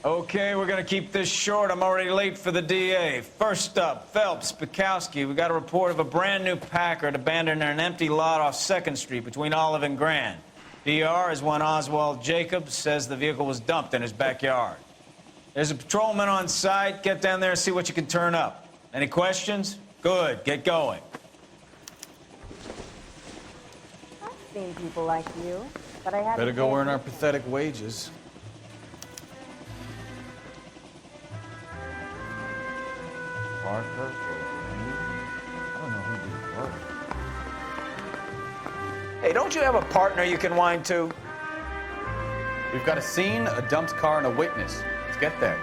Okay, we're gonna keep this short. I'm already late for the DA. First up, Phelps, Bukowski. We got a report of a brand new Packard abandoned in an empty lot off 2nd Street between Olive and Grand. DR is one Oswald Jacobs, says the vehicle was dumped in his backyard. There's a patrolman on site. Get down there and see what you can turn up. Any questions? Good, get going. I've seen people like you, but I haven't... Better go earn our pathetic wages. Parker, I don't know who these were. Hey, don't you have a partner you can whine to? We've got a scene, a dumped car, and a witness. Let's get there.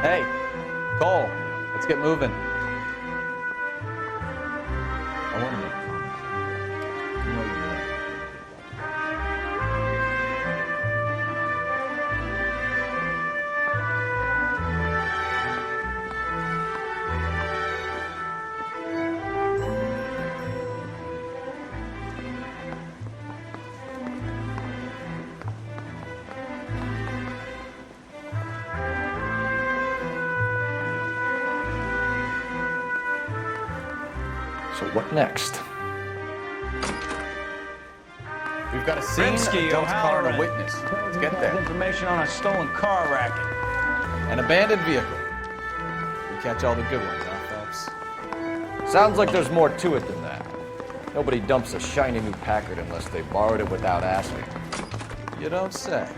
Hey, Cole, let's get moving. I want to make comments. You know you want. So what next? We've got a scene, a dumped car, and a witness. Let's get there. Information on a stolen car racket. An abandoned vehicle. We catch all the good ones, huh, Phelps? Sounds like there's more to it than that. Nobody dumps a shiny new Packard unless they borrowed it without asking. You don't say.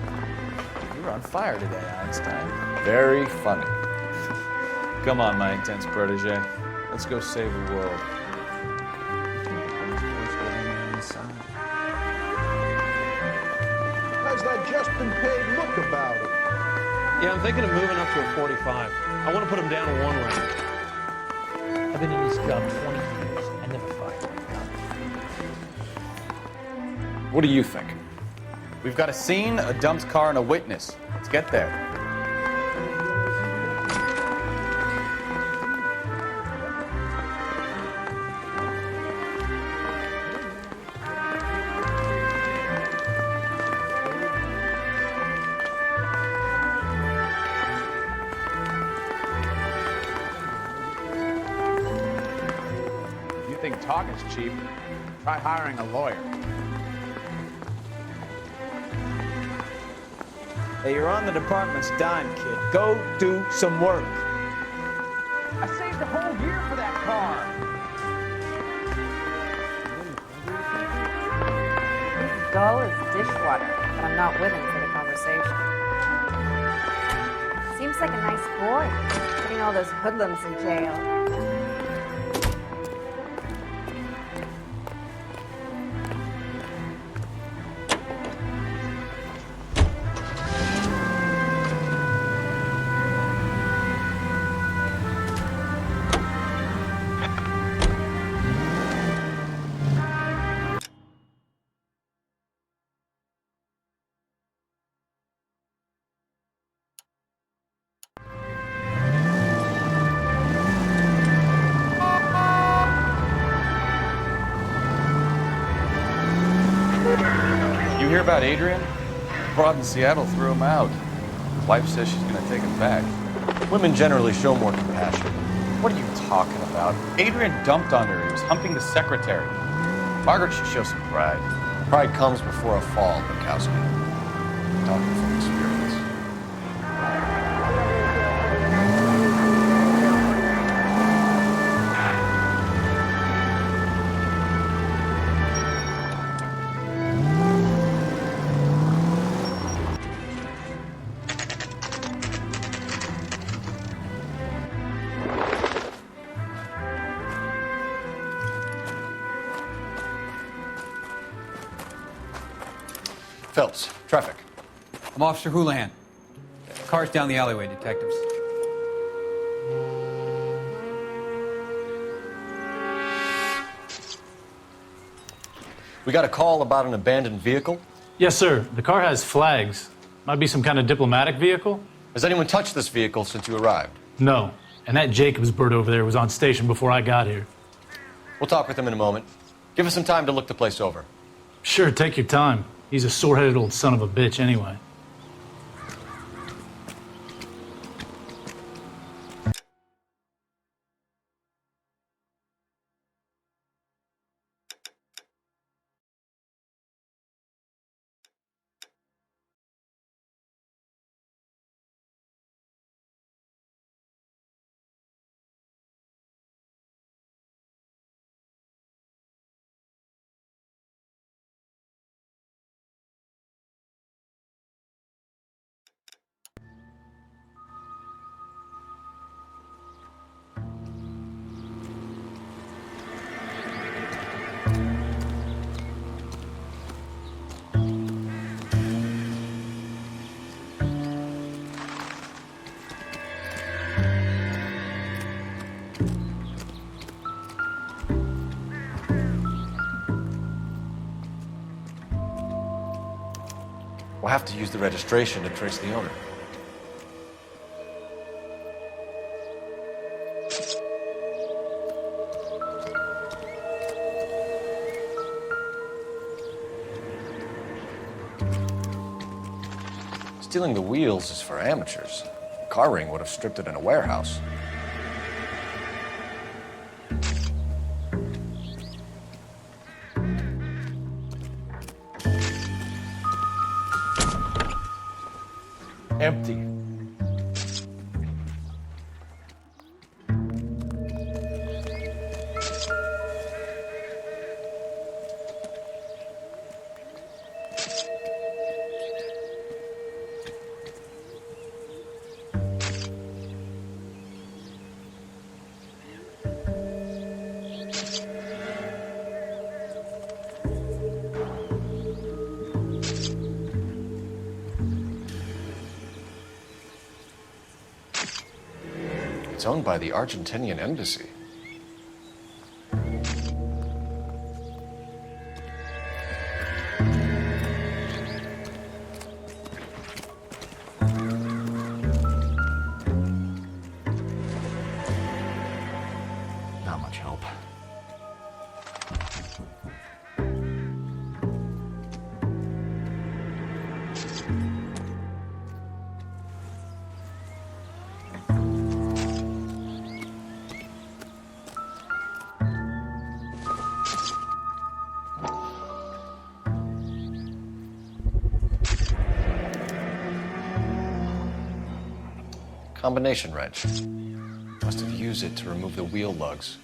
You were on fire today, Einstein. Very funny. Come on, my intense protege. Let's go save the world. How's that just been paid look about it? Yeah, I'm thinking of moving up to a 45. I want to put him down to 1 round. I've been in this job 20 years. I never fired a gun. What do you think? We've got a scene, a dumped car, and a witness. Let's get there. You think talk is cheap? Try hiring a lawyer. Hey, you're on the department's dime, kid. Go do some work. I saved a whole year for that car. Dull as dishwater, but I'm not with him for the conversation. Seems like a nice boy, putting all those hoodlums in jail. You hear about Adrian? Broad in Seattle threw him out. His wife says she's gonna take him back. Women generally show more compassion. What are you talking about? Adrian dumped on her. He was humping the secretary. Margaret should show some pride. Pride comes before a fall, Bukowski. I'm talking from experience. Phelps, traffic. I'm Officer Houlihan. Car's down the alleyway, detectives. We got a call about an abandoned vehicle. Yes, sir. The car has flags. Might be some kind of diplomatic vehicle? Has anyone touched this vehicle since you arrived? No. And that Jacobs bird over there was on station before I got here. We'll talk with him in a moment. Give us some time to look the place over. Sure, take your time. He's a sore-headed old son of a bitch anyway. We'll have to use the registration to trace the owner. Stealing the wheels is for amateurs. Car ring would have stripped it in a warehouse. Empty. It's owned by the Argentinian embassy. Not much help. Combination wrench. Must have used it to remove the wheel lugs.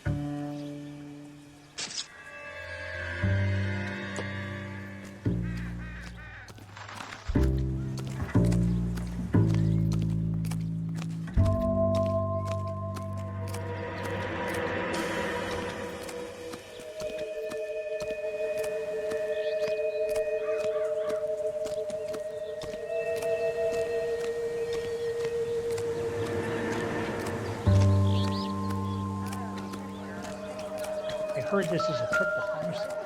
I heard this is a triple homicide.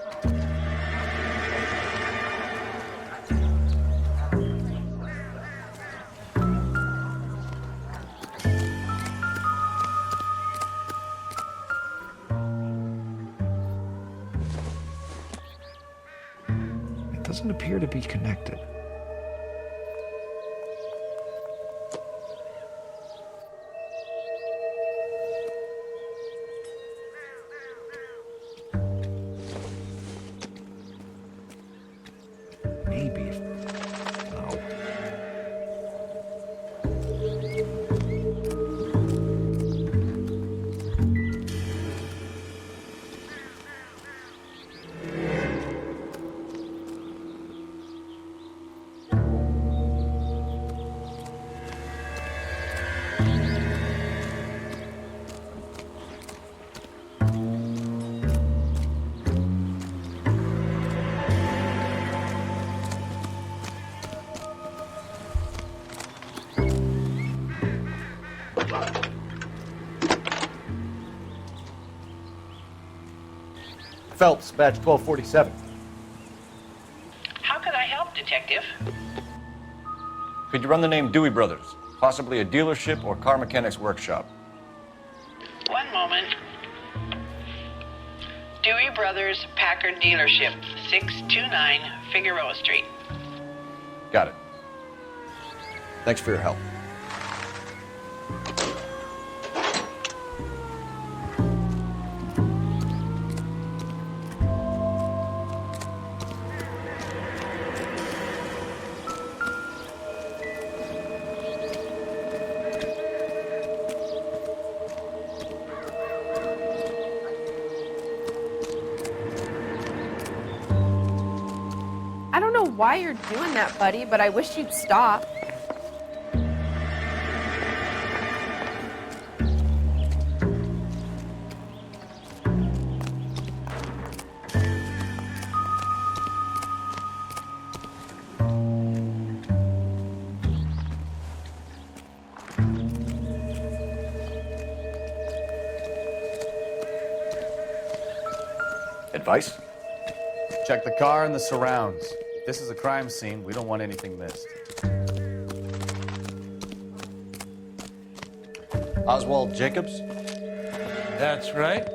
It doesn't appear to be connected. Maybe. No. Phelps, badge 1247. How can I help, Detective? Could you run the name Dewey Brothers? Possibly a dealership or car mechanics workshop. One moment. Dewey Brothers Packard Dealership, 629 Figueroa Street. Got it. Thanks for your help. I don't know why you're doing that, buddy, but I wish you'd stop. Advice? Check the car and the surrounds. If this is a crime scene, we don't want anything missed. Oswald Jacobs? That's right.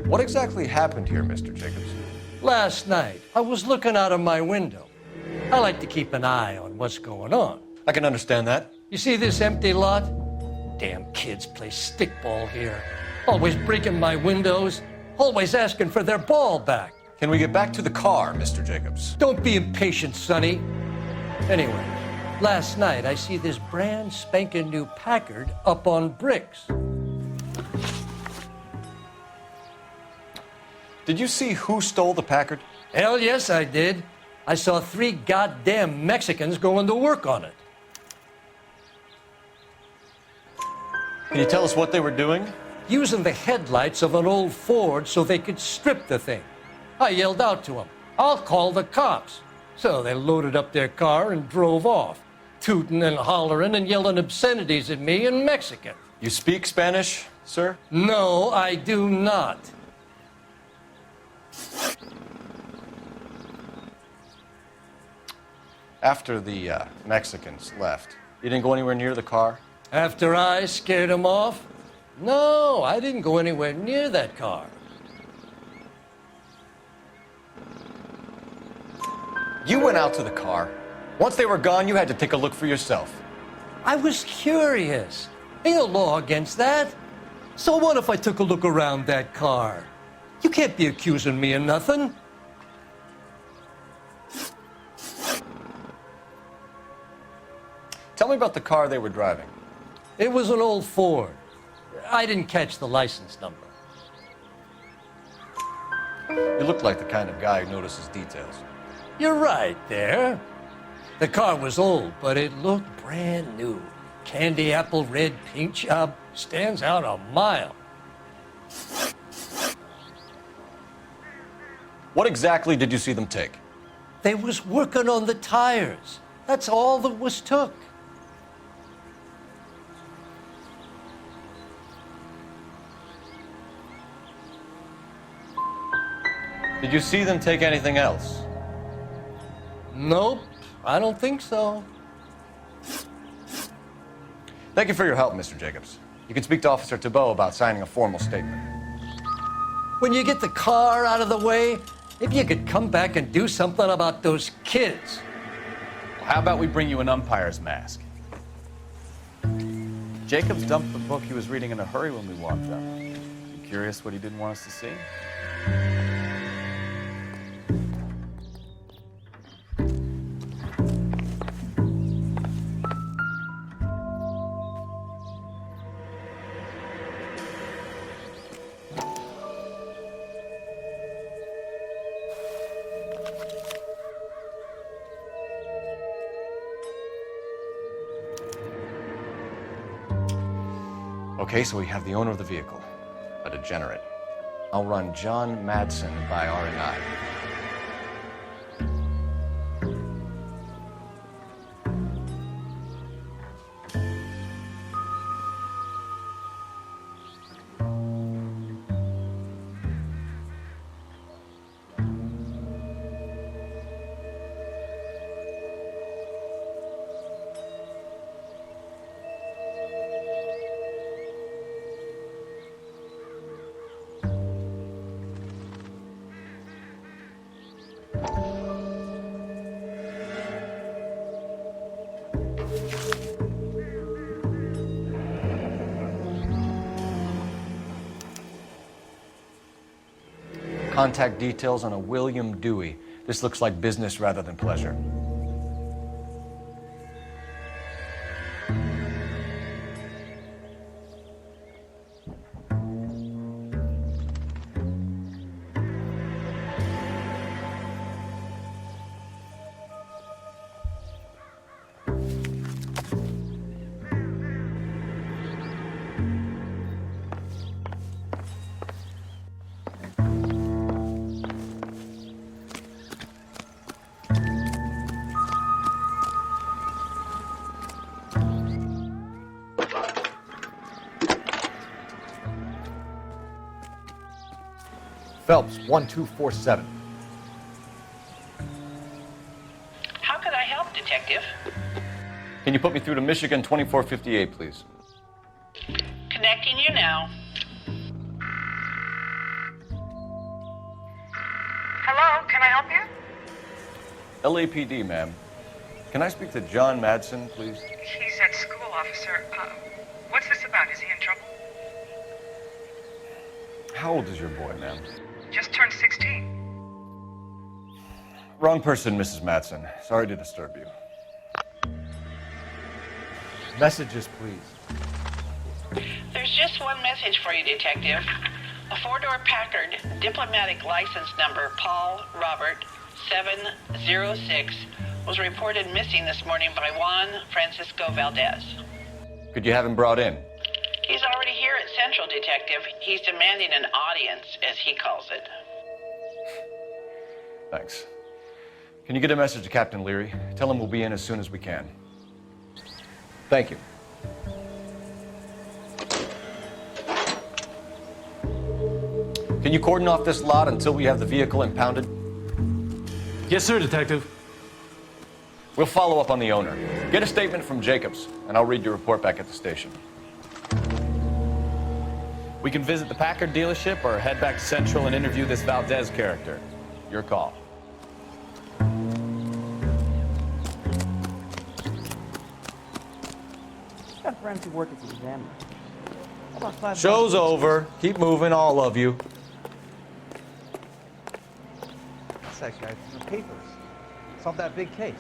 What exactly happened here, Mr. Jacobs? Last night, I was looking out of my window. I like to keep an eye on what's going on. I can understand that. You see this empty lot? Damn kids play stickball here. Always breaking my windows. Always asking for their ball back. Can we get back to the car, Mr. Jacobs? Don't be impatient, Sonny. Anyway, last night I see this brand spanking new Packard up on bricks. Did you see who stole the Packard? Hell yes, I did. I saw 3 goddamn Mexicans going to work on it. Can you tell us what they were doing? Using the headlights of an old Ford so they could strip the thing. I yelled out to them, "I'll call the cops." So they loaded up their car and drove off, tooting and hollering and yelling obscenities at me in Mexican. You speak Spanish, sir? No, I do not. After the Mexicans left, you didn't go anywhere near the car? After I scared them off? No, I didn't go anywhere near that car. You went out to the car. Once they were gone, you had to take a look for yourself. I was curious. Ain't no law against that. So what if I took a look around that car? You can't be accusing me of nothing. Tell me about the car they were driving. It was an old Ford. I didn't catch the license number. You look like the kind of guy who notices details. You're right there. The car was old, but it looked brand new. Candy apple red paint job stands out a mile. What exactly did you see them take? They was working on the tires. That's all that was took. Did you see them take anything else? Nope, I don't think so. Thank you for your help, Mr. Jacobs. You can speak to Officer Thibault about signing a formal statement. When you get the car out of the way, if you could come back and do something about those kids. How about we bring you an umpire's mask? Jacobs dumped the book he was reading in a hurry when we walked up. You curious what he didn't want us to see? Okay, so we have the owner of the vehicle, a degenerate. I'll run John Madsen by R&I. Contact details on a William Dewey. This looks like business rather than pleasure. Phelps, 1247. How could I help, Detective? Can you put me through to Michigan 2458, please? Connecting you now. Hello, can I help you? LAPD, ma'am. Can I speak to John Madsen, please? He's at school, officer. What's this about? Is he in trouble? How old is your boy, ma'am? Just turned 16. Wrong person, Mrs. Madsen. Sorry to disturb you. Messages, please. There's just one message for you, Detective. A four-door Packard, diplomatic license number Paul Robert 706, was reported missing this morning by Juan Francisco Valdez. Could you have him brought in? He's already here at Central, Detective. He's demanding an audience, as he calls it. Thanks. Can you get a message to Captain Leary? Tell him we'll be in as soon as we can. Thank you. Can you cordon off this lot until we have the vehicle impounded? Yes, sir, Detective. We'll follow up on the owner. Get a statement from Jacobs, and I'll read your report back at the station. We can visit the Packard dealership or head back to Central and interview this Valdez character. Your call. I've got friends who work at the examiner. How about $5? Show's over. Keep moving, all of you. What's that guy from the papers? Solved that big case.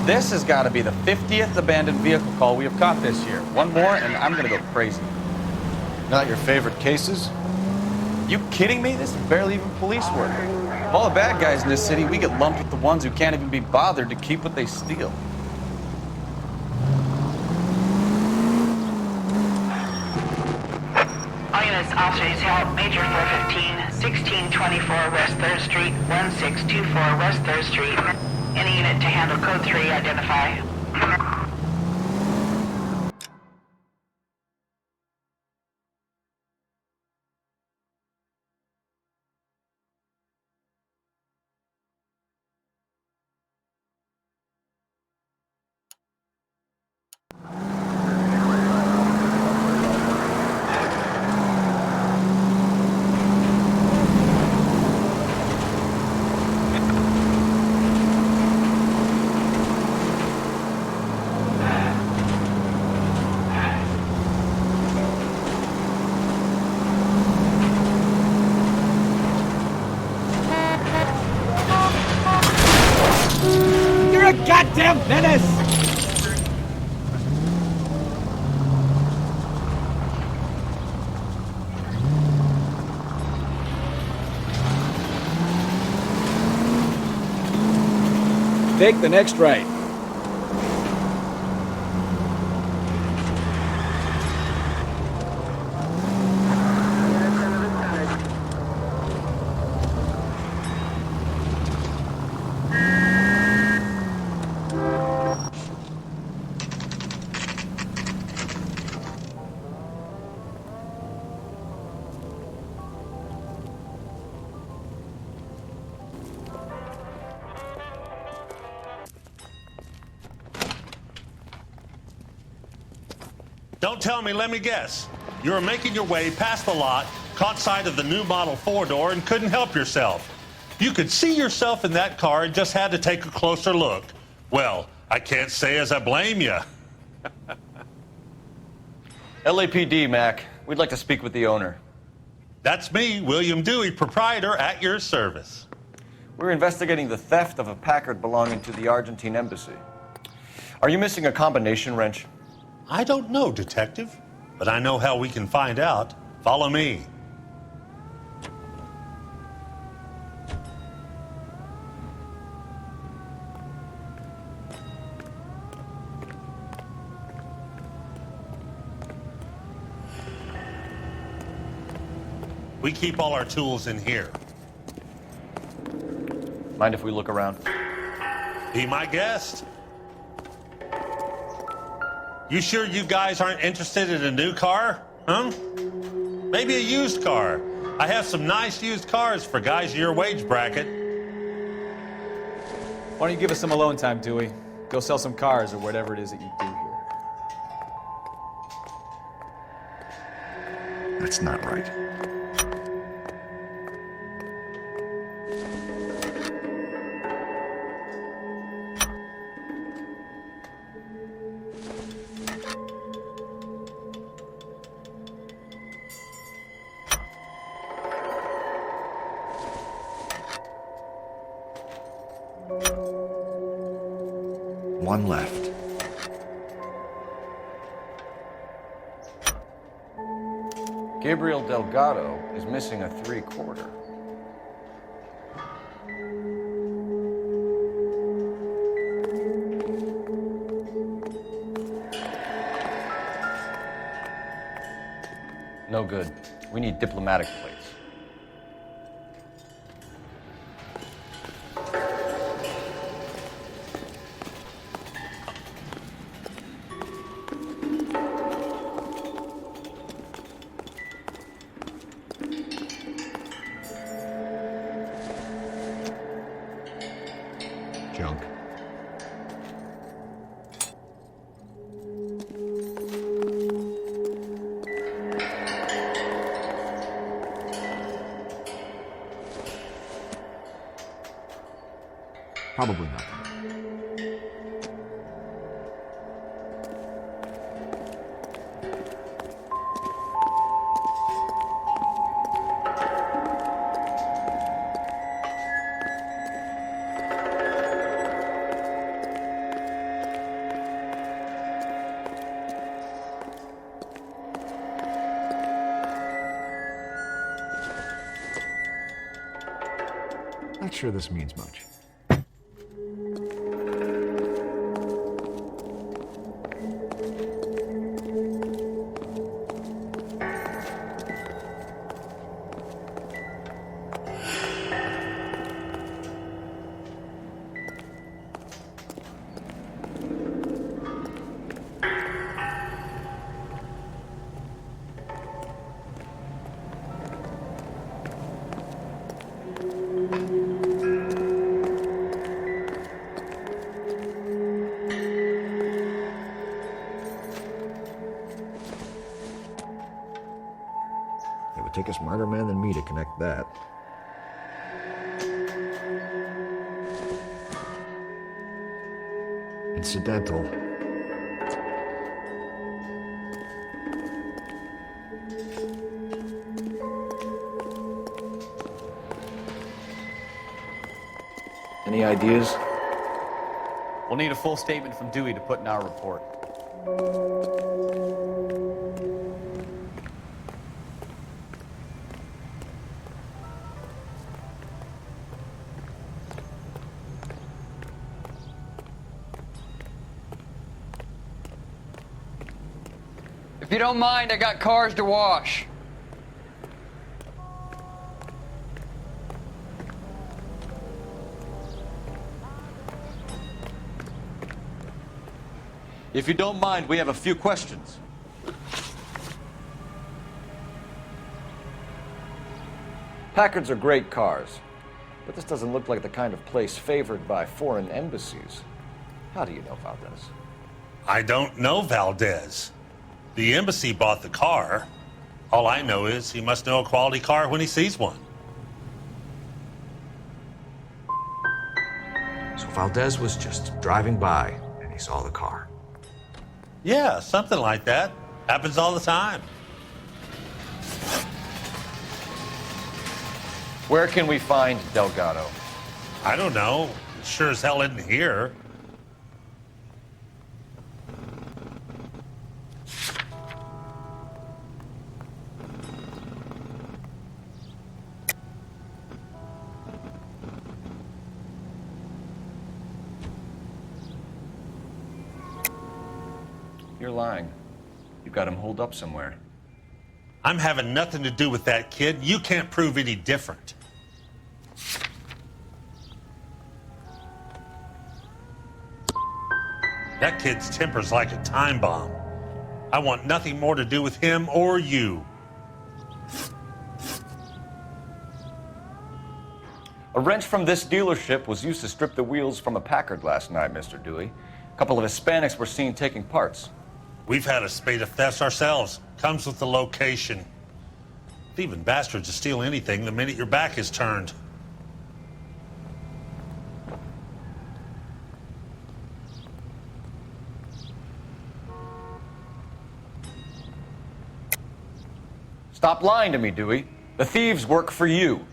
This has got to be the 50th abandoned vehicle call we have caught this year. One more, and I'm going to go crazy. Not your favorite cases? You kidding me? This is barely even police work. Of all the bad guys in this city, we get lumped with the ones who can't even be bothered to keep what they steal. All units, officers help. Major 415, 1624 West 3rd Street, 1624 West 3rd Street. Any unit to handle code 3, identify. You're a goddamn menace! Take the next right. Don't tell me, let me guess. You were making your way past the lot, caught sight of the new model four-door, and couldn't help yourself. You could see yourself in that car and just had to take a closer look. Well, I can't say as I blame you. LAPD, Mac. We'd like to speak with the owner. That's me, William Dewey, proprietor, at your service. We're investigating the theft of a Packard belonging to the Argentine embassy. Are you missing a combination wrench? I don't know, Detective, but I know how we can find out. Follow me. We keep all our tools in here. Mind if we look around? Be my guest. You sure you guys aren't interested in a new car? Huh? Maybe a used car. I have some nice used cars for guys in your wage bracket. Why don't you give us some alone time, Dewey? Go sell some cars or whatever it is that you do here. That's not right. One left. Gabriel Delgado is missing a 3/4. No good. We need diplomatic plates. Junk. Probably not. Not sure this means much. It would take a smarter man than me to connect that. Incidental. Any ideas? We'll need a full statement from Dewey to put in our report. If you don't mind, I got cars to wash. If you don't mind, we have a few questions. Packards are great cars, but this doesn't look like the kind of place favored by foreign embassies. How do you know Valdez? I don't know Valdez. The embassy bought the car. All I know is he must know a quality car when he sees one. So Valdez was just driving by and he saw the car. Yeah, something like that. Happens all the time. Where can we find Delgado? I don't know. Sure as hell isn't here. You're lying. You got him holed up somewhere. I'm having nothing to do with that kid. You can't prove any different. That kid's temper's like a time bomb. I want nothing more to do with him or you. A wrench from this dealership was used to strip the wheels from a Packard last night, Mr. Dewey. A couple of Hispanics were seen taking parts. We've had a spate of thefts ourselves. Comes with the location. Thieving bastards to steal anything the minute your back is turned. Stop lying to me, Dewey. The thieves work for you.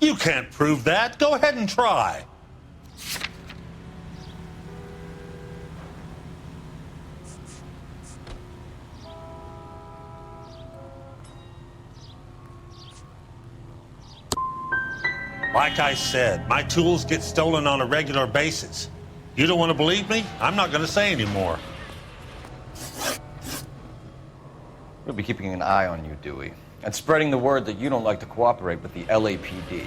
You can't prove that. Go ahead and try. Like I said, my tools get stolen on a regular basis. You don't want to believe me? I'm not going to say anymore. We'll be keeping an eye on you, Dewey, and spreading the word that you don't like to cooperate with the LAPD.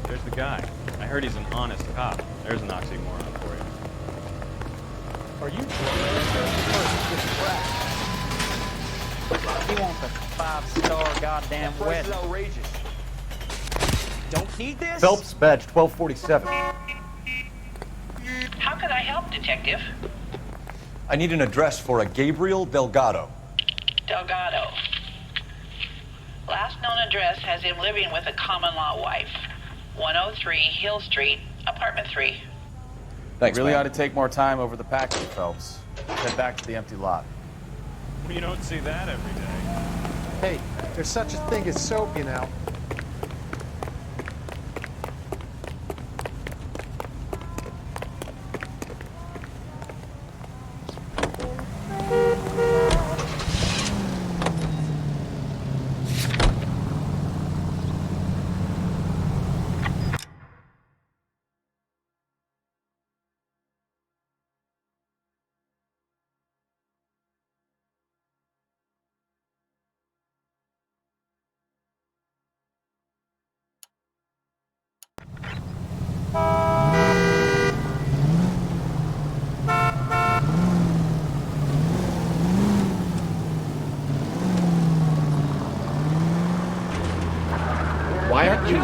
There's the guy. I heard he's an honest cop. There's an oxymoron for you. Are you drunk? He wants a 5-star goddamn wedding. Outrageous. Don't need this? Phelps, badge 1247. How can I help, Detective? I need an address for a Gabriel Delgado. Delgado. Last known address has him living with a common-law wife. 103 Hill Street, apartment 3. Thanks, Really man. ought to take more time over the package, Phelps. Head back to the empty lot. You don't see that every day. Hey, there's such a thing as soap, you know.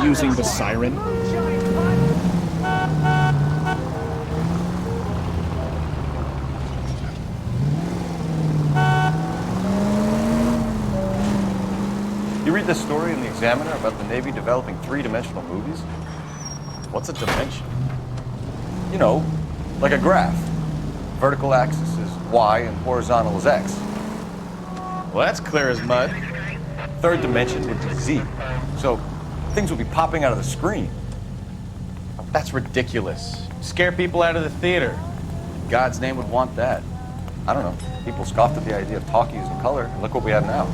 using the siren? You read this story in the Examiner about the Navy developing three-dimensional movies? What's a dimension? You know, like a graph. Vertical axis is Y and horizontal is X. Well, that's clear as mud. Third dimension would be Z. So things would be popping out of the screen. That's ridiculous. Scare people out of the theater. God's name would want that. I don't know. People scoffed at the idea of talkies in color, and look what we have now.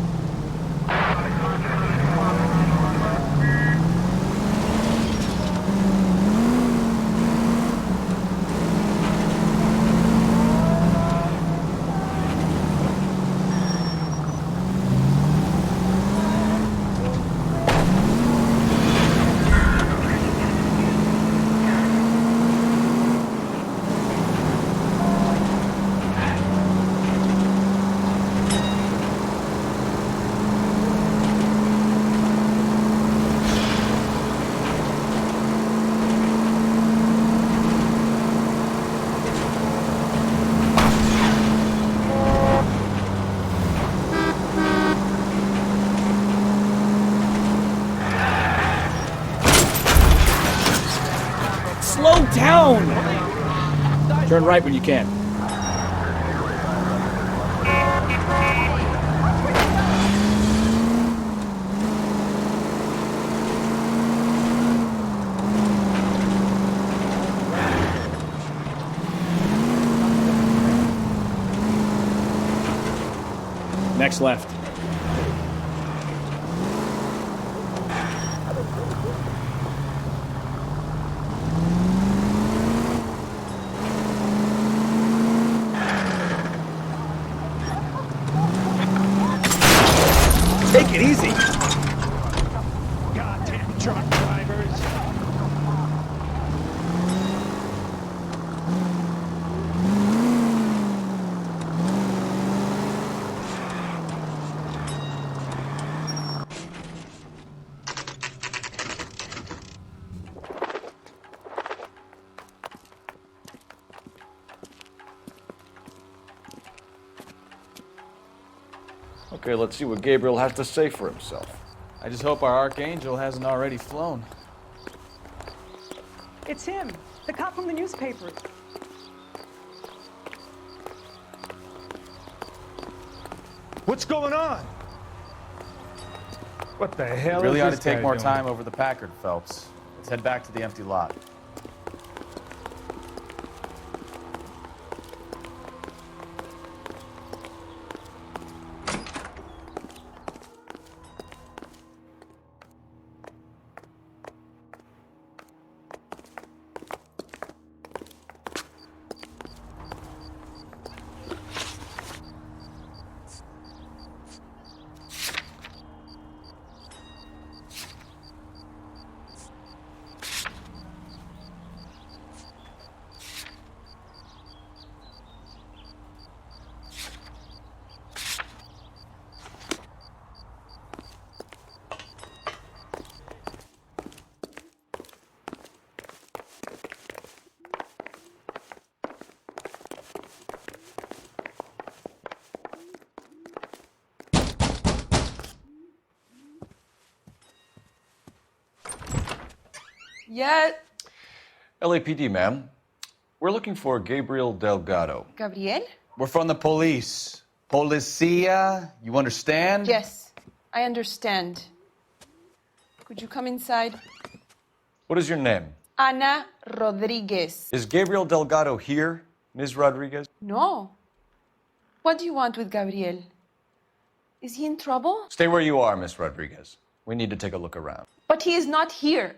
Slow down! Turn right when you can. Next left. Take it easy. Goddamn truck drivers. Okay, let's see what Gabriel has to say for himself. I just hope our archangel hasn't already flown. It's him, the cop from the newspapers. What's going on? What the hell Really is ought this to take guy more doing? time over the Packard, Phelps. Let's head back to the empty lot. Yet. LAPD, ma'am. We're looking for Gabriel Delgado. Gabriel? We're from the police. Policia, you understand? Yes, I understand. Could you come inside? What is your name? Ana Rodriguez. Is Gabriel Delgado here, Ms. Rodriguez? No. What do you want with Gabriel? Is he in trouble? Stay where you are, Ms. Rodriguez. We need to take a look around. But he is not here.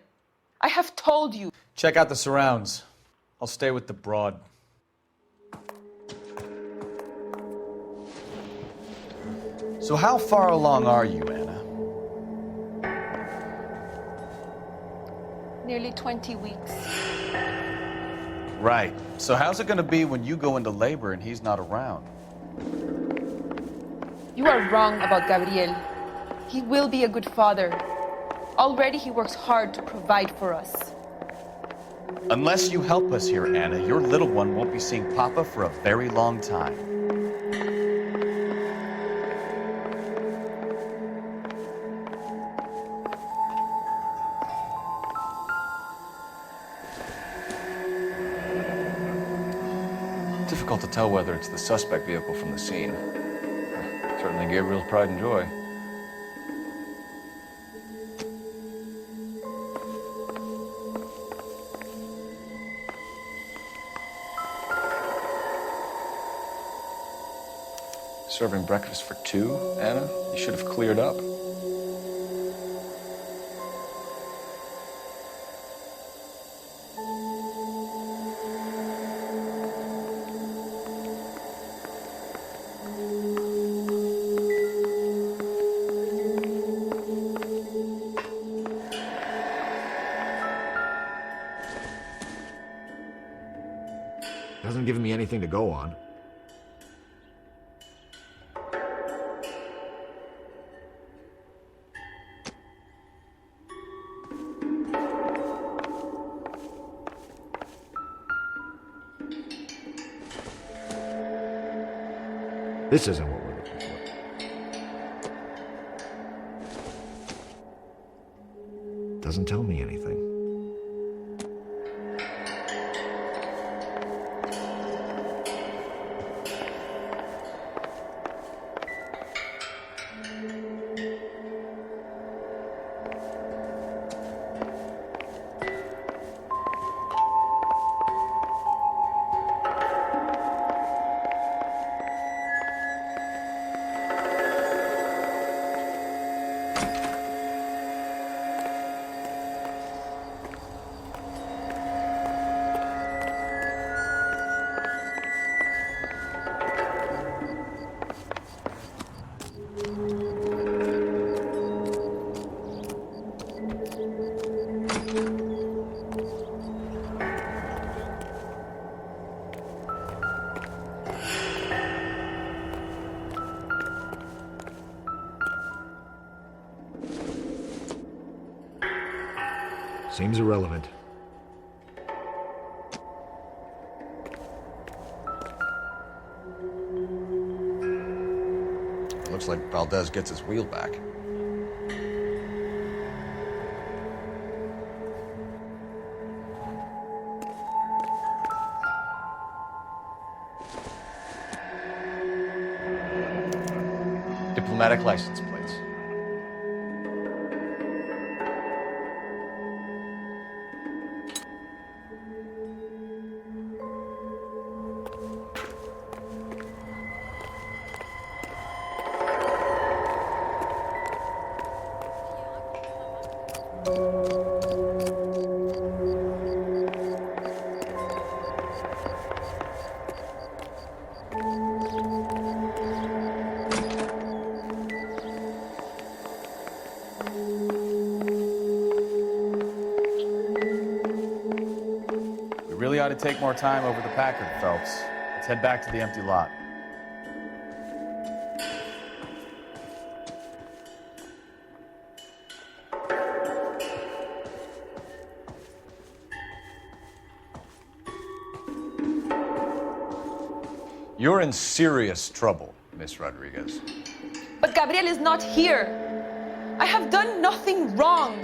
I have told you. Check out the surrounds. I'll stay with the broad. So how far along are you, Anna? Nearly 20 weeks. Right. So how's it going to be when you go into labor and he's not around? You are wrong about Gabriel. He will be a good father. Already he works hard to provide for us. Unless you help us here, Anna, your little one won't be seeing Papa for a very long time. Difficult to tell whether it's the suspect vehicle from the scene. Certainly Gabriel's pride and joy. Serving breakfast for two, Anna? You should have cleared up. Hasn't given me anything to go on. This isn't what we're looking for. Doesn't tell me anything. Seems irrelevant. Looks like Valdez gets his wheel back. Diplomatic license plates. We really ought to take more time over the Packard, Phelps. Let's head back to the empty lot. You're in serious trouble, Miss Rodriguez. But Gabriel is not here. I have done nothing wrong.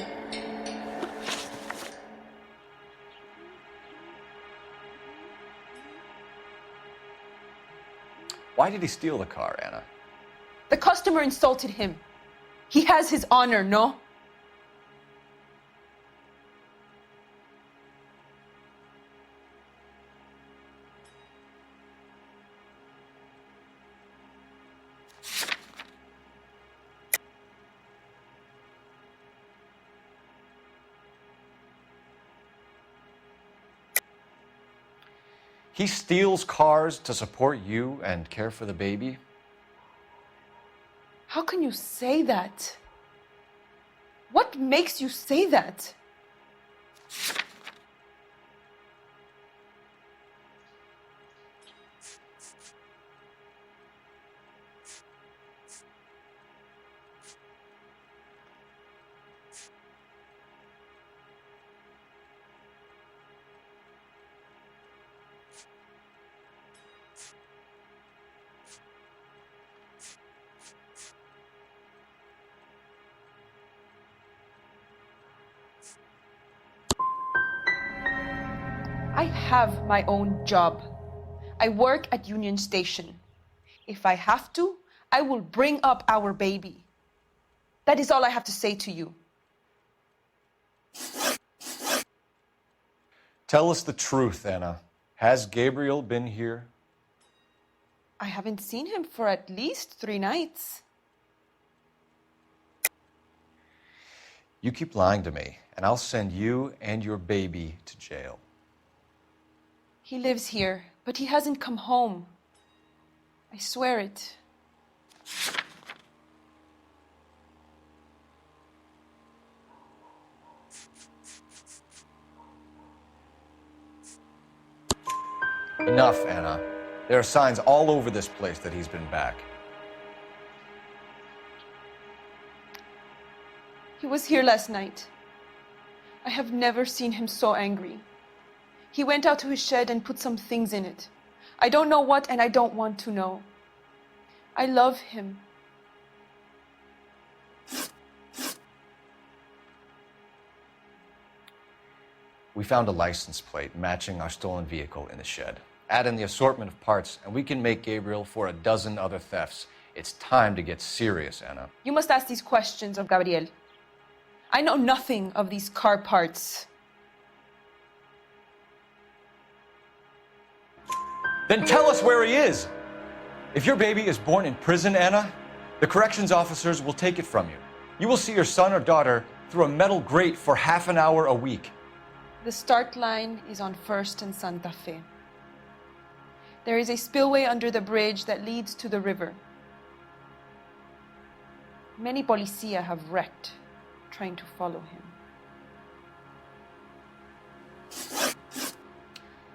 Why did he steal the car, Anna? The customer insulted him. He has his honor, no? He steals cars to support you and care for the baby? How can you say that? What makes you say that? I have my own job. I work at Union Station. If I have to, I will bring up our baby. That is all I have to say to you. Tell us the truth, Anna. Has Gabriel been here? I haven't seen him for at least 3 nights. You keep lying to me, and I'll send you and your baby to jail. He lives here, but he hasn't come home. I swear it. Enough, Anna. There are signs all over this place that he's been back. He was here last night. I have never seen him so angry. He went out to his shed and put some things in it. I don't know what, and I don't want to know. I love him. We found a license plate matching our stolen vehicle in the shed. Add in the assortment of parts, and we can make Gabriel for a dozen other thefts. It's time to get serious, Anna. You must ask these questions of Gabriel. I know nothing of these car parts. Then tell us where he is. If your baby is born in prison, Anna, the corrections officers will take it from you. You will see your son or daughter through a metal grate for half an hour a week. The start line is on 1st and Santa Fe. There is a spillway under the bridge that leads to the river. Many policia have wrecked trying to follow him.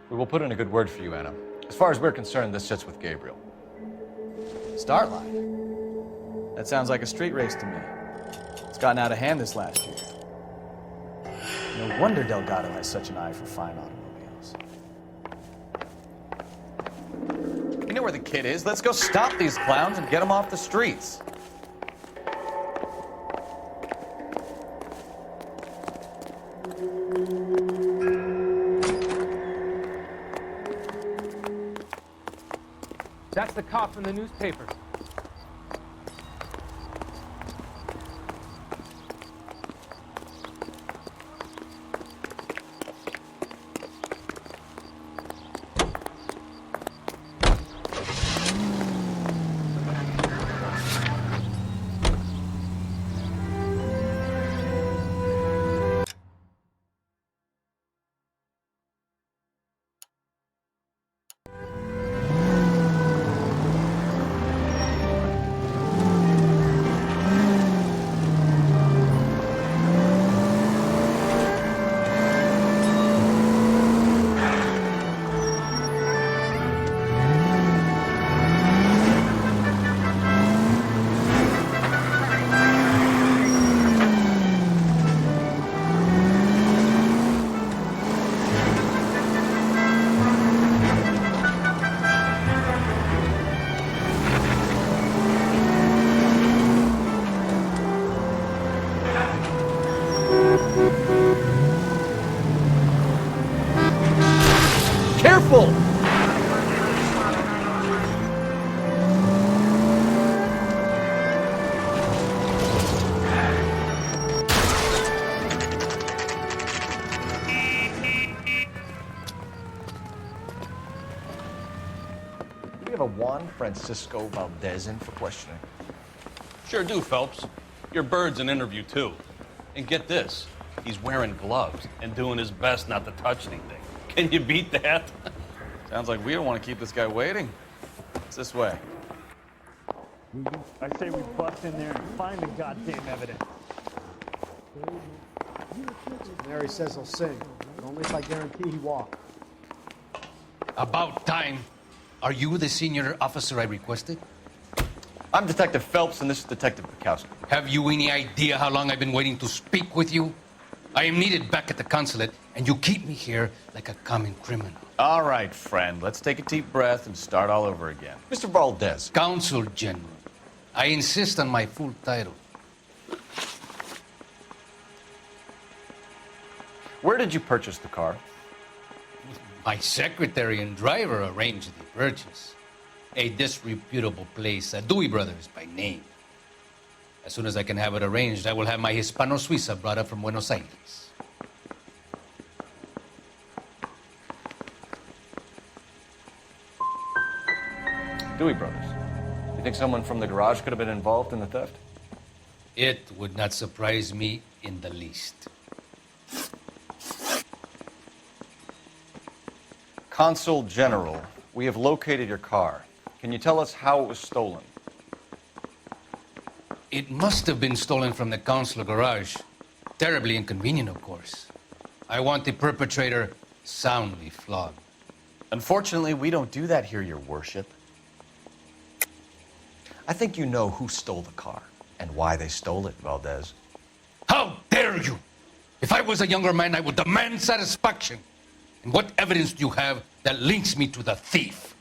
We will put in a good word for you, Anna. As far as we're concerned, this sits with Gabriel. Start line? That sounds like a street race to me. It's gotten out of hand this last year. No wonder Delgado has such an eye for fine automobiles. You know where the kid is. Let's go stop these clowns and get them off the streets. That's the cop from the newspaper. Careful! Do we have a Juan Francisco Valdez in for questioning? Sure do, Phelps. Your bird's an interview, too. And get this, he's wearing gloves and doing his best not to touch anything. Can you beat that? Sounds like we don't want to keep this guy waiting. It's this way. I say we bust in there and find the goddamn evidence. Mary says he'll sing, but only if I guarantee he walks. About time. Are you the senior officer I requested? I'm Detective Phelps, and this is Detective Bukowski. Have you any idea how long I've been waiting to speak with you? I am needed back at the consulate, and you keep me here like a common criminal. All right, friend. Let's take a deep breath and start all over again. Mr. Valdez. Consul General. I insist on my full title. Where did you purchase the car? My secretary and driver arranged the purchase. A disreputable place, Dewey Brothers by name. As soon as I can have it arranged, I will have my Hispano Suiza brought up from Buenos Aires. Dewey Brothers. You think someone from the garage could have been involved in the theft? It would not surprise me in the least. Consul General, we have located your car. Can you tell us how it was stolen? It must have been stolen from the consular garage. Terribly inconvenient, of course. I want the perpetrator soundly flogged. Unfortunately, we don't do that here, Your Worship. I think you know who stole the car and why they stole it, Valdez. How dare you! If I was a younger man, I would demand satisfaction. And what evidence do you have that links me to the thief?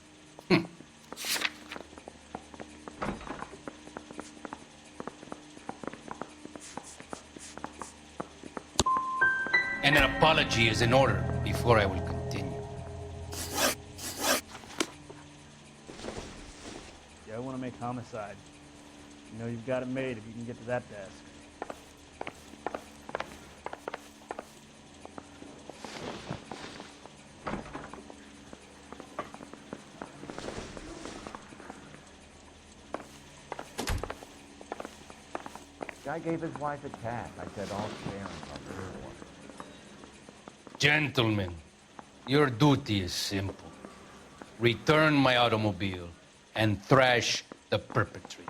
And an apology is in order before I will continue. Yeah, I want to make homicide. You know you've got it made if you can get to that desk. Guy gave his wife a tap. I said, all Sharon on the one. Gentlemen, your duty is simple. Return my automobile and thrash the perpetrators.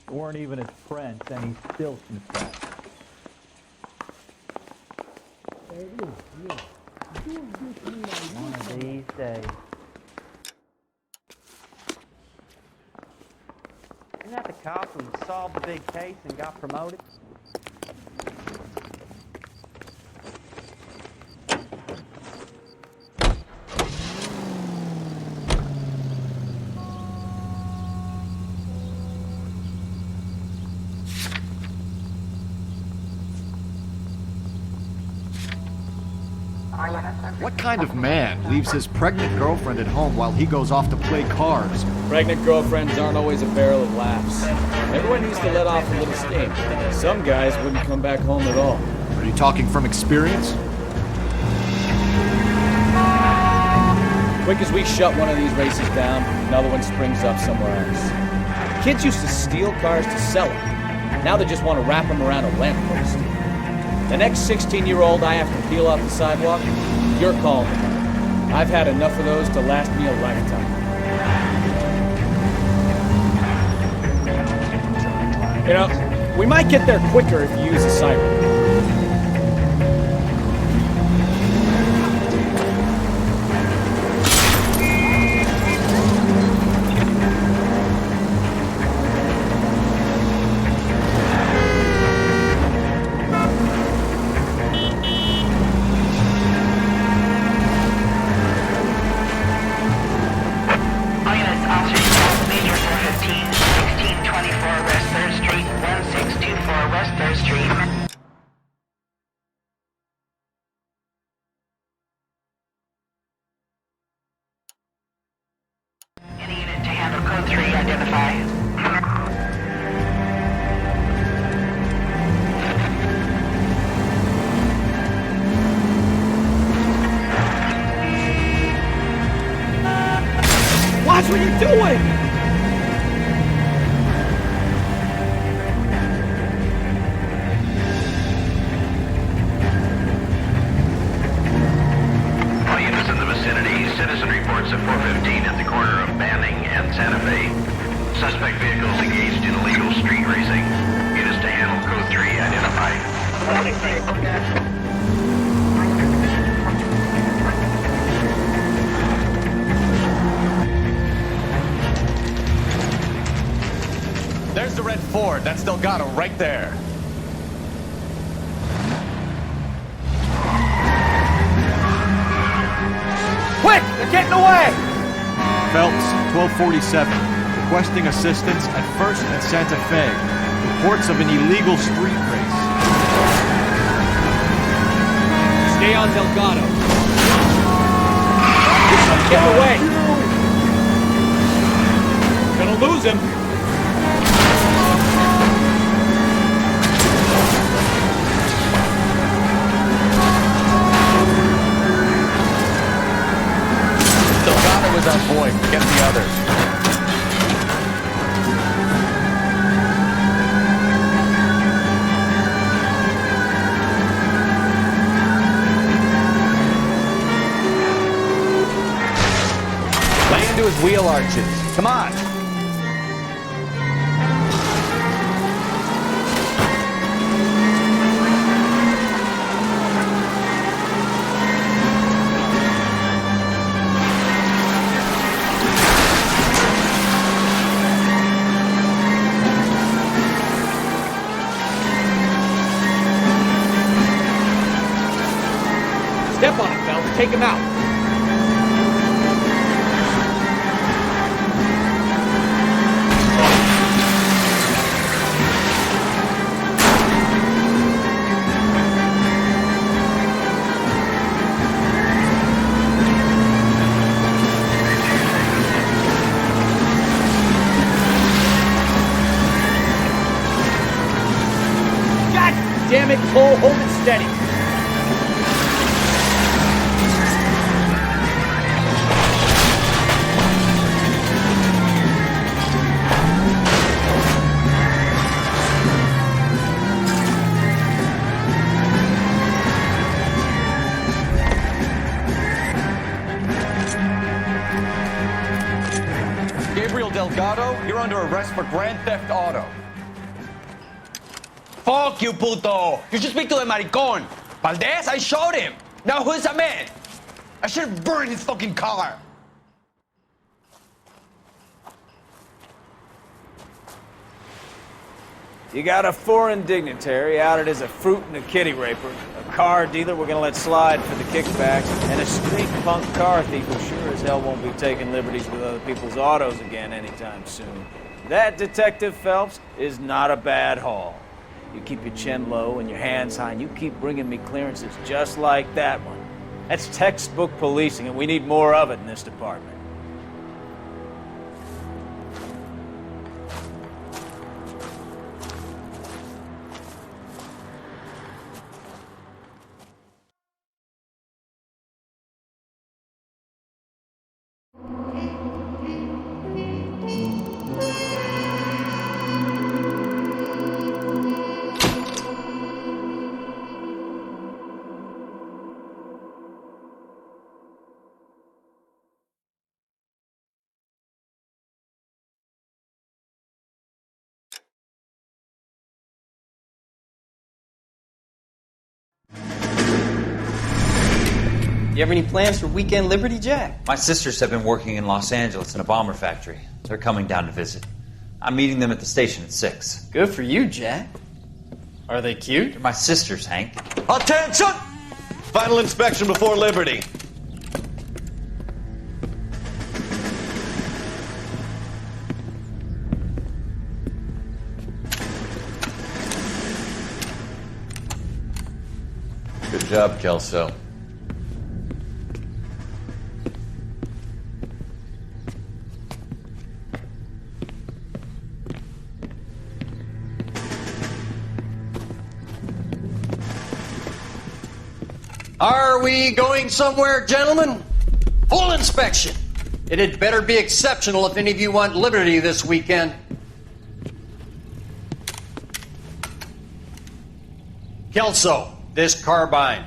We weren't even his friends, and he still confessed. One of these days. Isn't that the cop who solved the big case and got promoted? What kind of man leaves his pregnant girlfriend at home while he goes off to play cards? Pregnant girlfriends aren't always a barrel of laughs. Everyone needs to let off a little steam. Some guys wouldn't come back home at all. Are you talking from experience? Quick as we shut one of these races down, another one springs up somewhere else. Kids used to steal cars to sell them. Now they just want to wrap them around a lamppost. The next 16-year-old I have to peel off the sidewalk, you're calling me. I've had enough of those to last me a lifetime. You know, we might get there quicker if you use a siren. Watch what you're doing! All units in the vicinity, citizen reports at 415 at the corner of Banning and Santa Fe. Suspect vehicles engaged in illegal street racing. Units to handle code 3 identified. There's the red Ford. That's Delgado right there. Quick! They're getting away! Phelps, 1247. Requesting assistance at 1st and Santa Fe. Reports of an illegal street race. Stay on Delgado. Get away! Gonna lose him. Delgado is our boy. Get the others. Lay into his wheel arches. Come on. Step on it, Phelps. Take him out. God damn it, Cole. Hold it steady. Gabriel Delgado, you're under arrest for Grand Theft Auto. Fuck you, puto! You should speak to the maricon. Valdez, I showed him. Now who's a man? I should have burned his fucking car. You got a foreign dignitary outed as a fruit and a kitty raper, a car dealer we're gonna let slide for the kickbacks, and a street punk car thief who sure as hell won't be taking liberties with other people's autos again anytime soon. That, Detective Phelps, is not a bad haul. You keep your chin low and your hands high, and you keep bringing me clearances just like that one. That's textbook policing, and we need more of it in this department. You have any plans for weekend Liberty, Jack? My sisters have been working in Los Angeles in a bomber factory. They're coming down to visit. I'm meeting them at the station at 6. Good for you, Jack. Are they cute? They're my sisters, Hank. Attention! Final inspection before Liberty. Good job, Kelso. Are we going somewhere, gentlemen? Full inspection. It had better be exceptional if any of you want liberty this weekend. Kelso, this carbine.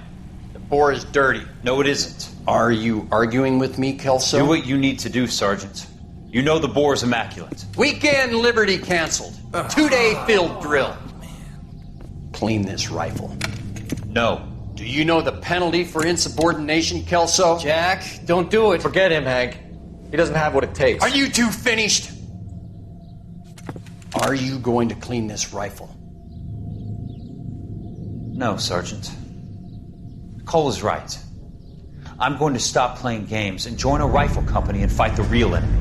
The bore is dirty. No, it isn't. Are you arguing with me, Kelso? Do what you need to do, Sergeant. You know the bore's immaculate. Weekend liberty canceled. 2-day field drill. Clean this rifle. No. Do you know the penalty for insubordination, Kelso? Jack, don't do it. Forget him, Hank. He doesn't have what it takes. Are you two finished? Are you going to clean this rifle? No, Sergeant. Cole is right. I'm going to stop playing games and join a rifle company and fight the real enemy.